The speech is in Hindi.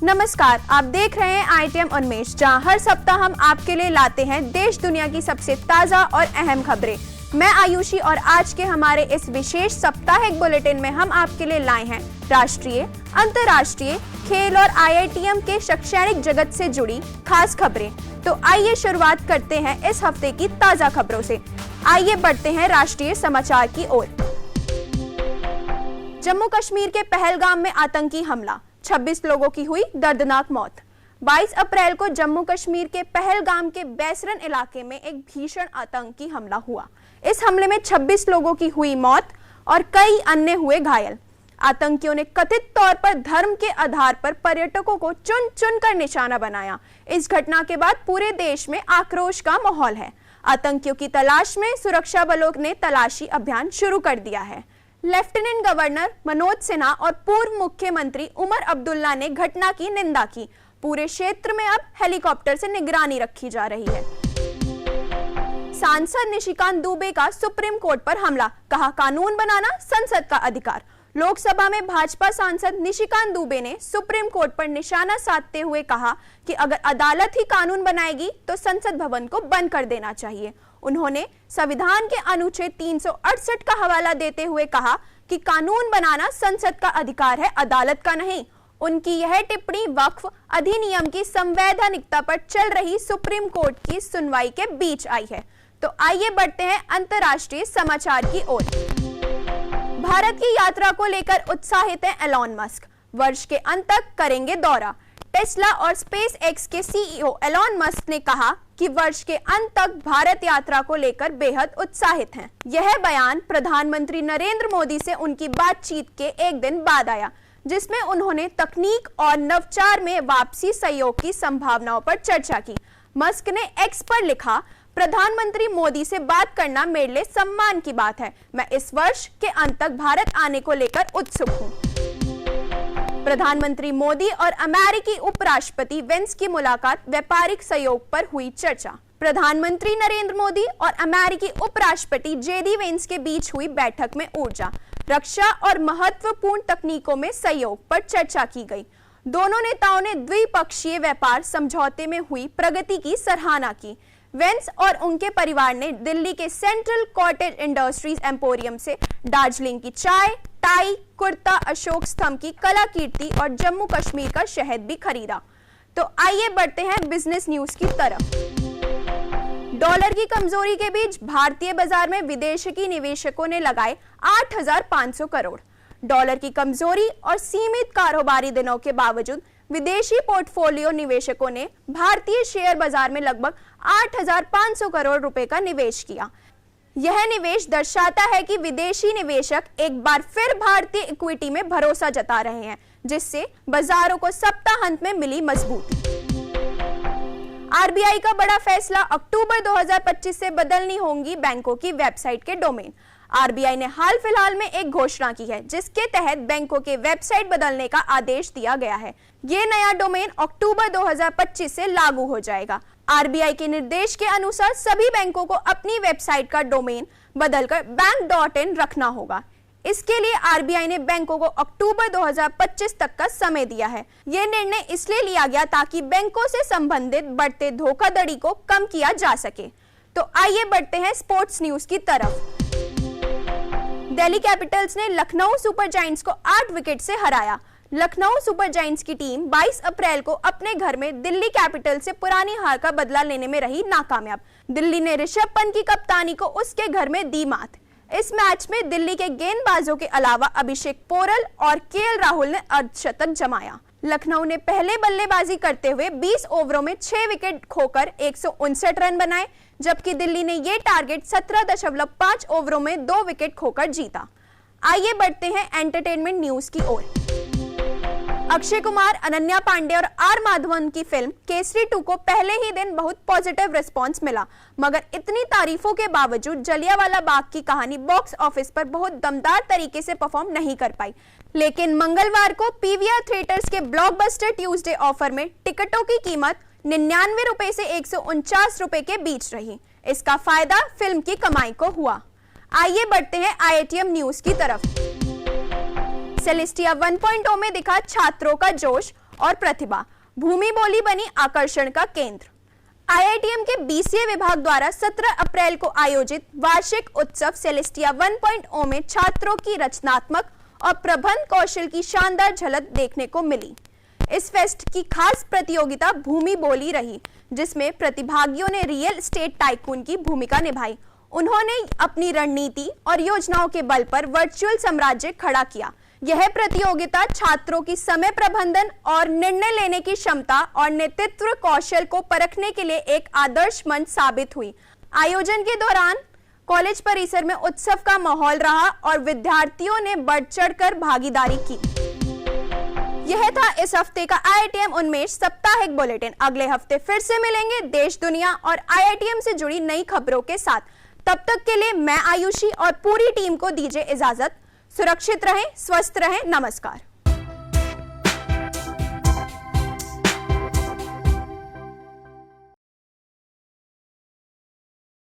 नमस्कार, आप देख रहे हैं ITM उन्मेष, जहां हर सप्ताह हम आपके लिए लाते हैं देश दुनिया की सबसे ताजा और अहम खबरें। मैं आयुषी और आज के हमारे इस विशेष साप्ताहिक बुलेटिन में हम आपके लिए लाए हैं राष्ट्रीय, अंतर्राष्ट्रीय, खेल और IITM के शैक्षणिक जगत से जुड़ी खास खबरें। तो आइए शुरुआत करते हैं इस हफ्ते की ताजा खबरों से। आइए बढ़ते हैं राष्ट्रीय समाचार की ओर। जम्मू कश्मीर के पहलगाम में आतंकी हमला, 26 लोगों की हुई दर्दनाक मौत। 22 अप्रैल को जम्मू कश्मीर के पहलगाम के बैसरन इलाके में एक भीषण आतंकी हमला हुआ। इस हमले में 26 लोगों की हुई मौत और कई अन्य हुए घायल। आतंकियों ने कथित तौर पर धर्म के आधार पर पर्यटकों को चुन चुन कर निशाना बनाया। इस घटना के बाद पूरे देश में आक्रोश का माहौल है। आतंकियों की तलाश में सुरक्षा बलों ने तलाशी अभियान शुरू कर दिया है। लेफ्टिनेंट गवर्नर मनोज सिन्हा और पूर्व मुख्यमंत्री उमर अब्दुल्ला ने घटना की निंदा की। पूरे क्षेत्र में अब हेलीकॉप्टर से निगरानी रखी जा रही है। सांसद निशिकांत दुबे का सुप्रीम कोर्ट पर हमला, कहा कानून बनाना संसद का अधिकार। लोकसभा में भाजपा सांसद निशिकांत दुबे ने सुप्रीम कोर्ट पर निशाना साधते हुए कहा कि अगर अदालत ही कानून बनाएगी तो संसद भवन को बंद कर देना चाहिए। उन्होंने संविधान के अनुच्छेद 368 का हवाला देते हुए कहा कि कानून बनाना संसद का अधिकार है, अदालत का नहीं। उनकी यह टिप्पणी वक्फ अधिनियम की संवैधानिकता पर चल रही सुप्रीम कोर्ट की सुनवाई के बीच आई है। तो आइए बढ़ते हैं अंतर्राष्ट्रीय समाचार की ओर। भारत की यात्रा को लेकर उत्साहित है एलॉन मस्क। वर्ष के अंत तक करेंगे दौरा। टेस्ला और स्पेस एक्स के CEO एलॉन मस्क ने कहा कि वर्ष के अंत तक भारत यात्रा को लेकर बेहद उत्साहित हैं। यह बयान प्रधानमंत्री नरेंद्र मोदी से उनकी बातचीत के एक दिन बाद आया, जिसमें उन्होंने तकनीक और नवाचार में वापसी सहयोग की संभावनाओं पर चर्चा की। मस्क ने एक्स पर लिखा, प्रधानमंत्री मोदी से बात करना मेरे लिए सम्मान की बात है। मैं इस वर्ष के अंत तक भारत आने को लेकर उत्सुक हूं। प्रधानमंत्री मोदी और अमेरिकी उपराष्ट्रपति वेंस की मुलाकात, व्यापारिक सहयोग पर हुई चर्चा। प्रधानमंत्री नरेंद्र मोदी और अमेरिकी उपराष्ट्रपति JD वेंस के बीच हुई बैठक में ऊर्जा, रक्षा और महत्वपूर्ण तकनीकों में सहयोग पर चर्चा की गई। दोनों नेताओं ने द्विपक्षीय व्यापार समझौते में हुई प्रगति की सराहना की। वेंस और उनके परिवार ने दिल्ली के सेंट्रल कॉटेज इंडस्ट्रीज एम्पोरियम से दार्जिलिंग की चाय, टाई, कुर्ता, अशोक स्तंभ की कलाकृति और जम्मू कश्मीर का शहद भी खरीदा। तो आइए बढ़ते हैं बिजनेस न्यूज की तरफ। डॉलर की कमजोरी के बीच भारतीय बाजार में विदेशी निवेशकों ने लगाए 8,500 करोड़। डॉलर की कमजोरी और सीमित कारोबारी दिनों के बावजूद विदेशी पोर्टफोलियो निवेशकों ने भारतीय शेयर बाजार में लगभग 8,500 करोड़ रुपए का निवेश किया। यह निवेश दर्शाता है कि विदेशी निवेशक एक बार फिर भारतीय इक्विटी में भरोसा जता रहे हैं, जिससे बाजारों को सप्ताहांत में मिली मजबूती। RBI का बड़ा फैसला, अक्टूबर 2025 से बदलनी होंगी बैंकों की वेबसाइट के डोमेन। RBI ने हाल फिलहाल में एक घोषणा की है, जिसके तहत बैंकों के वेबसाइट बदलने का आदेश दिया गया है। ये नया डोमेन अक्टूबर 2025 से लागू हो जाएगा। RBI के निर्देश के अनुसार सभी बैंकों को अपनी वेबसाइट का डोमेन बदलकर bank.in रखना होगा। इसके लिए RBI ने बैंकों को अक्टूबर 2025 तक का समय दिया है। यह निर्णय इसलिए लिया गया ताकि बैंकों से संबंधित बढ़ते धोखाधड़ी को कम किया जा सके। तो आइए बढ़ते हैं स्पोर्ट्स न्यूज की तरफ। दिल्ली कैपिटल्स ने लखनऊ सुपर जायंट्स को 8 विकेट से हराया। लखनऊ सुपर जायंट्स की टीम 22 अप्रैल को अपने घर में दिल्ली कैपिटल्स से पुरानी हार का बदला लेने में रही नाकामयाब। दिल्ली ने ऋषभ पंत की कप्तानी को उसके घर में दी मात। इस मैच में दिल्ली के गेंदबाजों के अलावा अभिषेक पोरल और KL राहुल ने अर्धशतक जमाया। लखनऊ ने पहले बल्लेबाजी करते हुए 20 ओवरों में 6 विकेट खोकर 159 रन बनाए, जबकि दिल्ली ने यह टारगेट 17.5 ओवरों में 2 विकेट खोकर जीता। आइए बढ़ते हैं एंटरटेनमेंट न्यूज की ओर। अक्षय कुमार, अनन्या पांडे और R माधवन की फिल्म केसरी 2 को पहले ही दिन बहुत पॉजिटिव रिस्पांस मिला, मगर इतनी तारीफों के बावजूद जलियांवाला बाग की कहानी बॉक्स ऑफिस पर बहुत दमदार तरीके से परफॉर्म नहीं कर पाई। लेकिन मंगलवार को PVR थिएटर्स के ब्लॉकबस्टर ट्यूसडे ऑफर में टिकटों की कीमत 99 रुपए से 149 रुपए के बीच रही। इसका फायदा फिल्म की कमाई को हुआ। आइए बढ़ते हैं IITM न्यूज की तरफ। सेलेस्टिया 1.0 में दिखा छात्रों का जोश। और प्रतिभा। भूमि बोली बनी आकर्षण का केंद्र। IITM के BCA विभाग द्वारा 17 अप्रैल को आयोजित वार्षिक उत्सव सेलेस्टिया 1.0 में छात्रों की रचनात्मक और प्रबंध कौशल की शानदार झलक देखने को मिली। इस फेस्ट की खास प्रतियोगिता भूमि बोली रही, जिसमें प्रतिभागियों ने रियल एस्टेट टाइकून की भूमिका निभाई। उन्होंने अपनी रणनीति और योजनाओं के बल पर वर्चुअल साम्राज्य खड़ा किया। यह प्रतियोगिता छात्रों की समय प्रबंधन और निर्णय लेने की क्षमता और नेतृत्व कौशल को परखने के लिए एक आदर्श मंच साबित हुई। आयोजन के दौरान कॉलेज परिसर में उत्सव का माहौल रहा और विद्यार्थियों ने बढ़ चढ़कर भागीदारी की। यह था इस हफ्ते का IITM उन्मेष साप्ताहिक बुलेटिन। अगले हफ्ते फिर से मिलेंगे देश दुनिया और IITM से जुड़ी नई खबरों के साथ। तब तक के लिए मैं आयुषी और पूरी टीम को दीजिए इजाजत। सुरक्षित रहें, स्वस्थ रहें, नमस्कार।